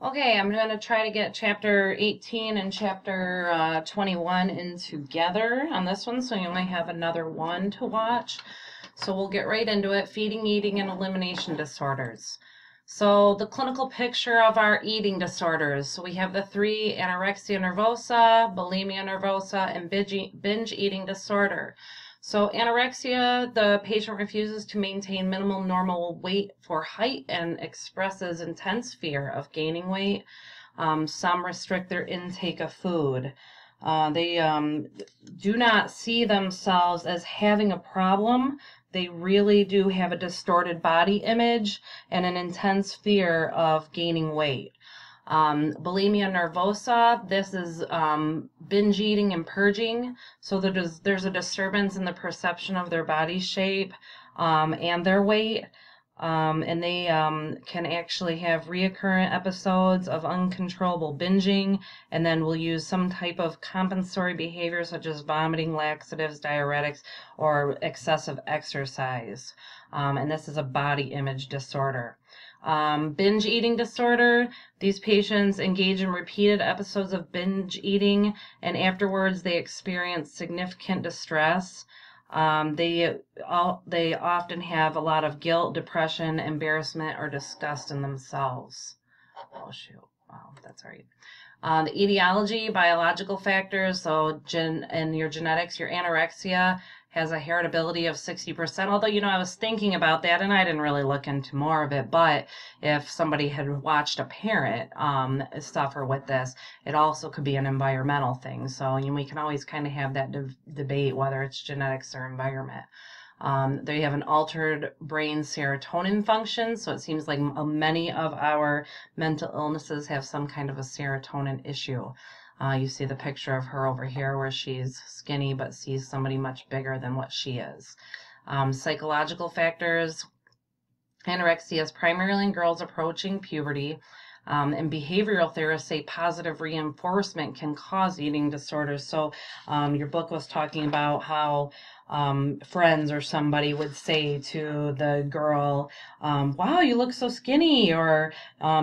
Okay, I'm going to try to get chapter 18 and chapter 21 in together on this one, so you only have another one to watch. So we'll get right into it. Feeding, eating, and elimination disorders. So the clinical picture of our eating disorders. So we have the three: anorexia nervosa, bulimia nervosa, and binge eating disorder. So anorexia, the patient refuses to maintain minimal normal weight for height and expresses intense fear of gaining weight. Some restrict their intake of food. They do not see themselves as having a problem. They really do have a distorted body image and an intense fear of gaining weight. Bulimia nervosa, this is binge eating and purging. So there's a disturbance in the perception of their body shape and their weight. And they can actually have reoccurrent episodes of uncontrollable binging, and then will use some type of compensatory behavior such as vomiting, laxatives, diuretics, or excessive exercise. And this is a body image disorder. Binge eating disorder, these patients engage in repeated episodes of binge eating, and afterwards they experience significant distress. They often have a lot of guilt, depression, embarrassment, or disgust in themselves. Oh shoot! Oh, that's right. The etiology, biological factors, so in your genetics, your anorexia has a heritability of 60%. Although, I was thinking about that and I didn't really look into more of it. But if somebody had watched a parent suffer with this, it also could be an environmental thing. So we can always kind of have that debate whether it's genetics or environment. They have an altered brain serotonin function, so it seems like many of our mental illnesses have some kind of a serotonin issue. You see the picture of her over here where she's skinny but sees somebody much bigger than what she is. Psychological factors, anorexia is primarily in girls approaching puberty. And behavioral therapists say positive reinforcement can cause eating disorders. So your book was talking about how friends or somebody would say to the girl, wow, you look so skinny, or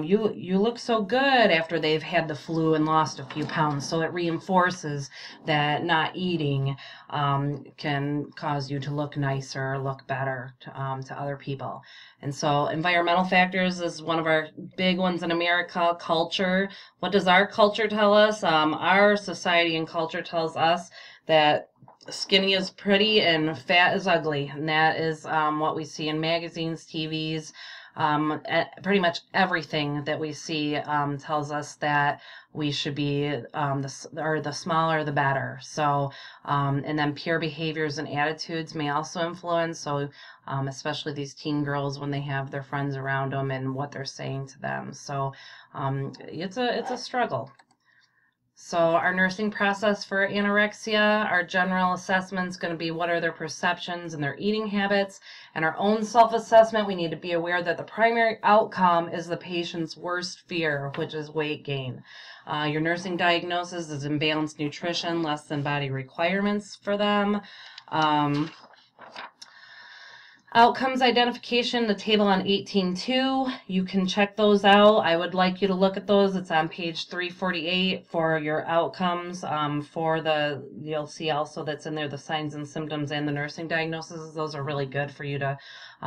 you look so good after they've had the flu and lost a few pounds. So it reinforces that not eating can cause you to look nicer, look better to other people. And so environmental factors is one of our big ones in America. Culture. What does our culture tell us? Our society and culture tells us that skinny is pretty and fat is ugly. And that is what we see in magazines, TVs. Pretty much everything that we see tells us that we should be the smaller the better. So and then peer behaviors and attitudes may also influence. So especially these teen girls when they have their friends around them and what they're saying to them. So it's a struggle. So our nursing process for anorexia, our general assessment is going to be what are their perceptions and their eating habits, and our own self-assessment. We need to be aware that the primary outcome is the patient's worst fear, which is weight gain. Your nursing diagnosis is imbalanced nutrition, less than body requirements for them. Outcomes identification, the table on 18.2, you can check those out. I would like you to look at those. It's on page 348 for your outcomes. You'll see also that's in there the signs and symptoms and the nursing diagnoses. Those are really good for you to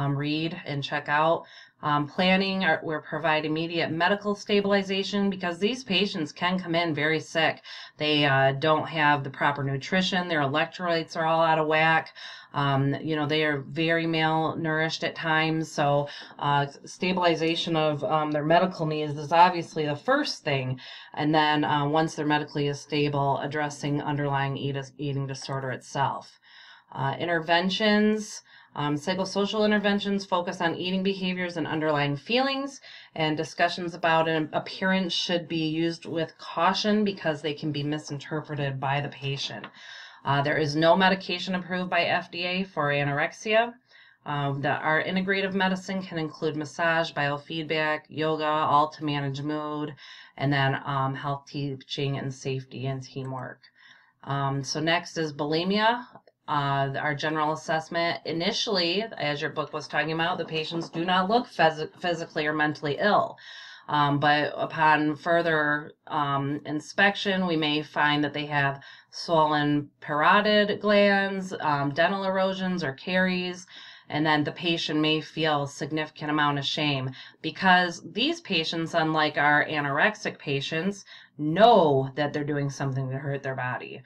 read and check out. Planning, we're provide immediate medical stabilization because these patients can come in very sick. They don't have the proper nutrition. Their electrolytes are all out of whack. They are very malnourished at times, so stabilization of their medical needs is obviously the first thing. And then once they're medically stable, addressing underlying eating disorder itself. Interventions. Psychosocial interventions focus on eating behaviors and underlying feelings, and discussions about an appearance should be used with caution because they can be misinterpreted by the patient. There is no medication approved by FDA for anorexia. Our integrative medicine can include massage, biofeedback, yoga, all to manage mood, and then health teaching and safety and teamwork. So next is bulimia. Our general assessment initially, as your book was talking about, the patients do not look physically or mentally ill. But upon further inspection, we may find that they have swollen parotid glands, dental erosions or caries, and then the patient may feel a significant amount of shame because these patients, unlike our anorexic patients, know that they're doing something to hurt their body.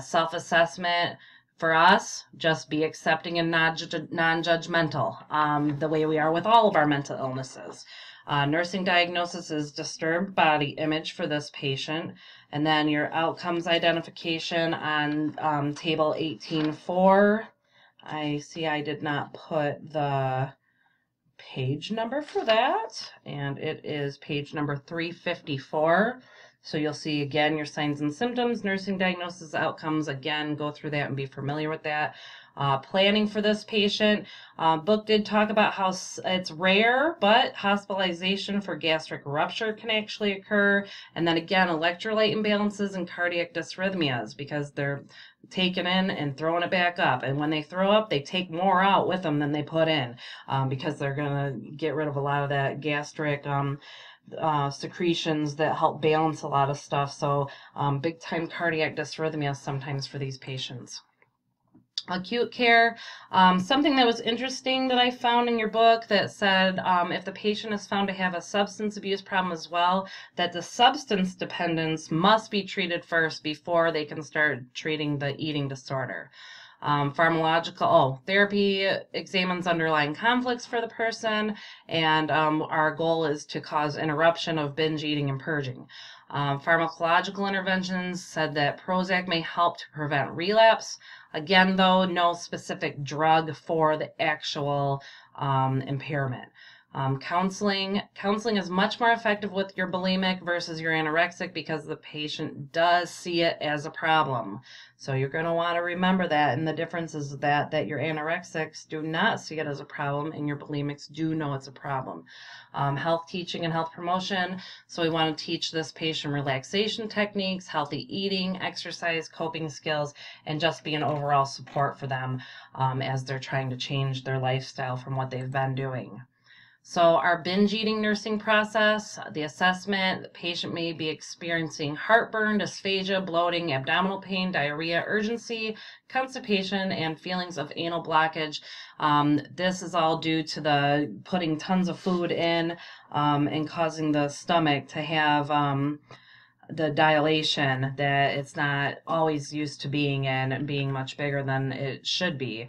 Self-assessment for us, just be accepting and non-judgmental, the way we are with all of our mental illnesses. Nursing diagnosis is disturbed body image for this patient. And then your outcomes identification on table 18.4. I see I did not put the page number for that, and it is page number 354. So you'll see again your signs and symptoms, nursing diagnosis, outcomes. Again, go through that and be familiar with that. Planning for this patient. Book did talk about how it's rare, but hospitalization for gastric rupture can actually occur. And then again, electrolyte imbalances and cardiac dysrhythmias because they're taken in and throwing it back up. And when they throw up, they take more out with them than they put in because they're going to get rid of a lot of that gastric secretions that help balance a lot of stuff. So big time cardiac dysrhythmia sometimes for these patients. Acute care, something that was interesting that I found in your book that said if the patient is found to have a substance abuse problem as well, that the substance dependence must be treated first before they can start treating the eating disorder. Therapy examines underlying conflicts for the person, and our goal is to cause interruption of binge eating and purging. Pharmacological interventions said that Prozac may help to prevent relapse. Again, though, no specific drug for the actual impairment. Counseling is much more effective with your bulimic versus your anorexic because the patient does see it as a problem. So you're going to want to remember that. And the difference is that your anorexics do not see it as a problem and your bulimics do know it's a problem. Health teaching and health promotion. So we want to teach this patient relaxation techniques, healthy eating, exercise, coping skills, and just be an overall support for them as they're trying to change their lifestyle from what they've been doing. So our binge eating nursing process, the assessment, the patient may be experiencing heartburn, dysphagia, bloating, abdominal pain, diarrhea, urgency, constipation, and feelings of anal blockage. This is all due to the putting tons of food in and causing the stomach to have the dilation that it's not always used to being in and being much bigger than it should be.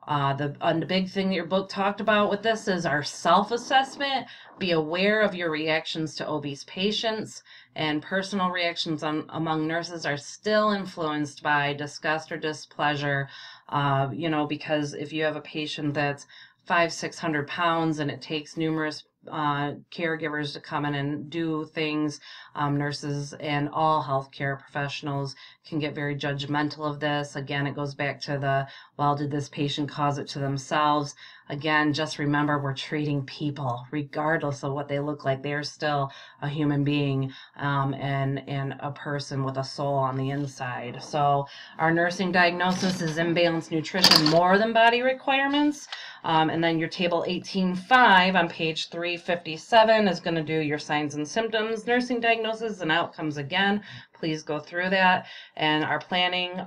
The big thing that your book talked about with this is our self-assessment. Be aware of your reactions to obese patients, and personal reactions among nurses are still influenced by disgust or displeasure. Because if you have a patient that's 500-600 pounds and it takes numerous caregivers to come in and do things, nurses and all healthcare professionals can get very judgmental of this. Again, it goes back to did this patient cause it to themselves? Again, just remember we're treating people regardless of what they look like. They're still a human being and a person with a soul on the inside. So our nursing diagnosis is imbalanced nutrition more than body requirements. And then your table 18.5 on page 357 is going to do your signs and symptoms, nursing diagnosis, and outcomes again. Please go through that. And our planning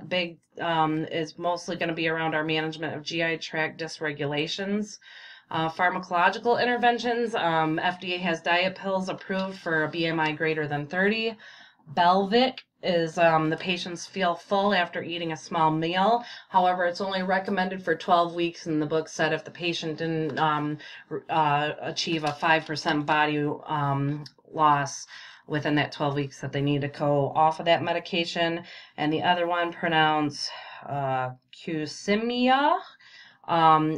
is mostly going to be around our management of GI tract dysregulations. Pharmacological interventions, FDA has diet pills approved for a BMI greater than 30. Belvic is the patients feel full after eating a small meal. However, it's only recommended for 12 weeks, and the book said if the patient didn't achieve a 5% body loss within that 12 weeks that they need to go off of that medication. And the other one, pronounced Qsymia,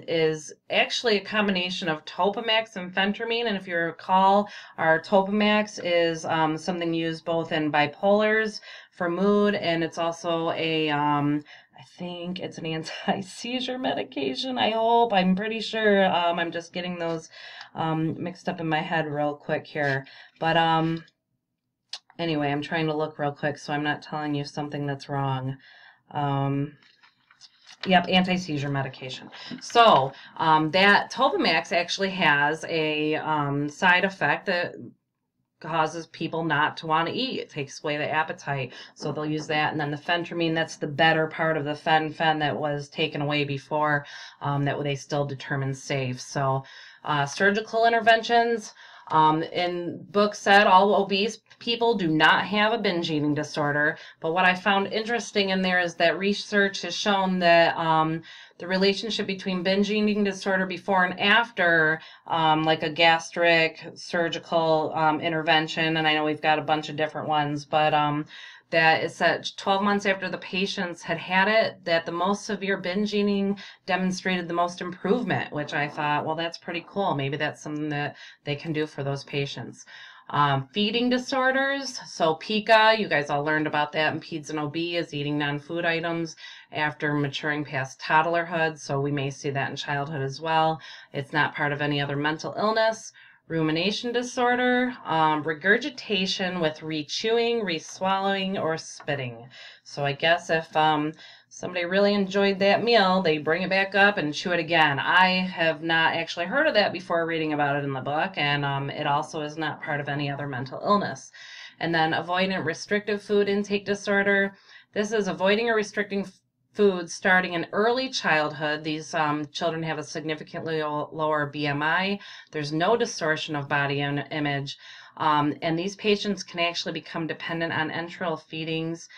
is actually a combination of Topamax and phentermine. And if you recall, our Topamax is something used both in bipolars for mood, and it's also I think it's an anti-seizure medication. I'm pretty sure. I'm just getting those mixed up in my head real quick here. But anyway, I'm trying to look real quick so I'm not telling you something that's wrong. Yep, anti-seizure medication. So that Topamax actually has a side effect that causes people not to want to eat. It takes away the appetite. So they'll use that. And then the phentermine, that's the better part of the fen that was taken away before, that they still determined safe. So surgical interventions. In book said all obese people do not have a binge eating disorder. But what I found interesting in there is that research has shown that the relationship between binge eating disorder before and after, like a gastric surgical intervention, and I know we've got a bunch of different ones, but that is that 12 months after the patients had it, that the most severe binge eating demonstrated the most improvement, which I thought, well, that's pretty cool. Maybe that's something that they can do for those patients. Feeding disorders. So PICA, you guys all learned about that in Peds and OB, is eating non-food items after maturing past toddlerhood. So we may see that in childhood as well. It's not part of any other mental illness. Rumination disorder, regurgitation with re-chewing, re-swallowing, or spitting. So I guess if somebody really enjoyed that meal, they bring it back up and chew it again. I have not actually heard of that before reading about it in the book, and it also is not part of any other mental illness. And then avoidant restrictive food intake disorder. This is avoiding or restricting food starting in early childhood. These children have a significantly lower BMI. There's no distortion of body image. And these patients can actually become dependent on enteral feedings,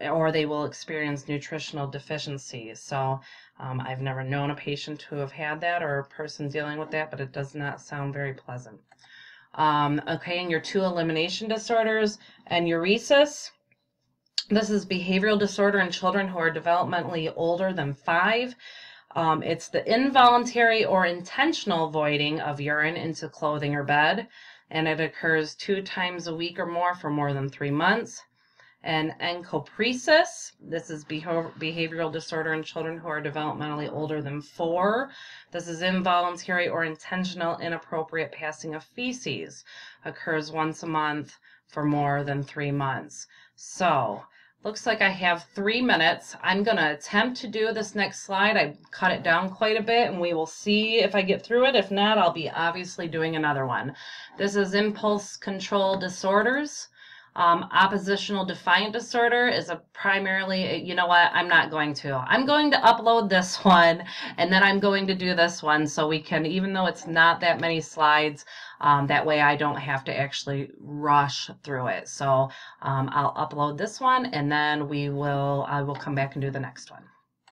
or they will experience nutritional deficiencies. So I've never known a patient to have had that or a person dealing with that, but it does not sound very pleasant. Okay, and your two elimination disorders, enuresis. This is behavioral disorder in children who are developmentally older than 5. It's the involuntary or intentional voiding of urine into clothing or bed, and it occurs 2 times a week or more for more than 3 months. And encopresis, this is behavioral disorder in children who are developmentally older than 4. This is involuntary or intentional inappropriate passing of feces, occurs once a month for more than 3 months. So looks like I have 3 minutes. I'm going to attempt to do this next slide. I cut it down quite a bit, and we will see if I get through it. If not, I'll be obviously doing another one. This is impulse control disorders. Oppositional defiant disorder is a primarily, you know what, I'm not going to. I'm going to upload this one, and then I'm going to do this one so we can, even though it's not that many slides, that way I don't have to actually rush through it. So I'll upload this one, and then I will come back and do the next one.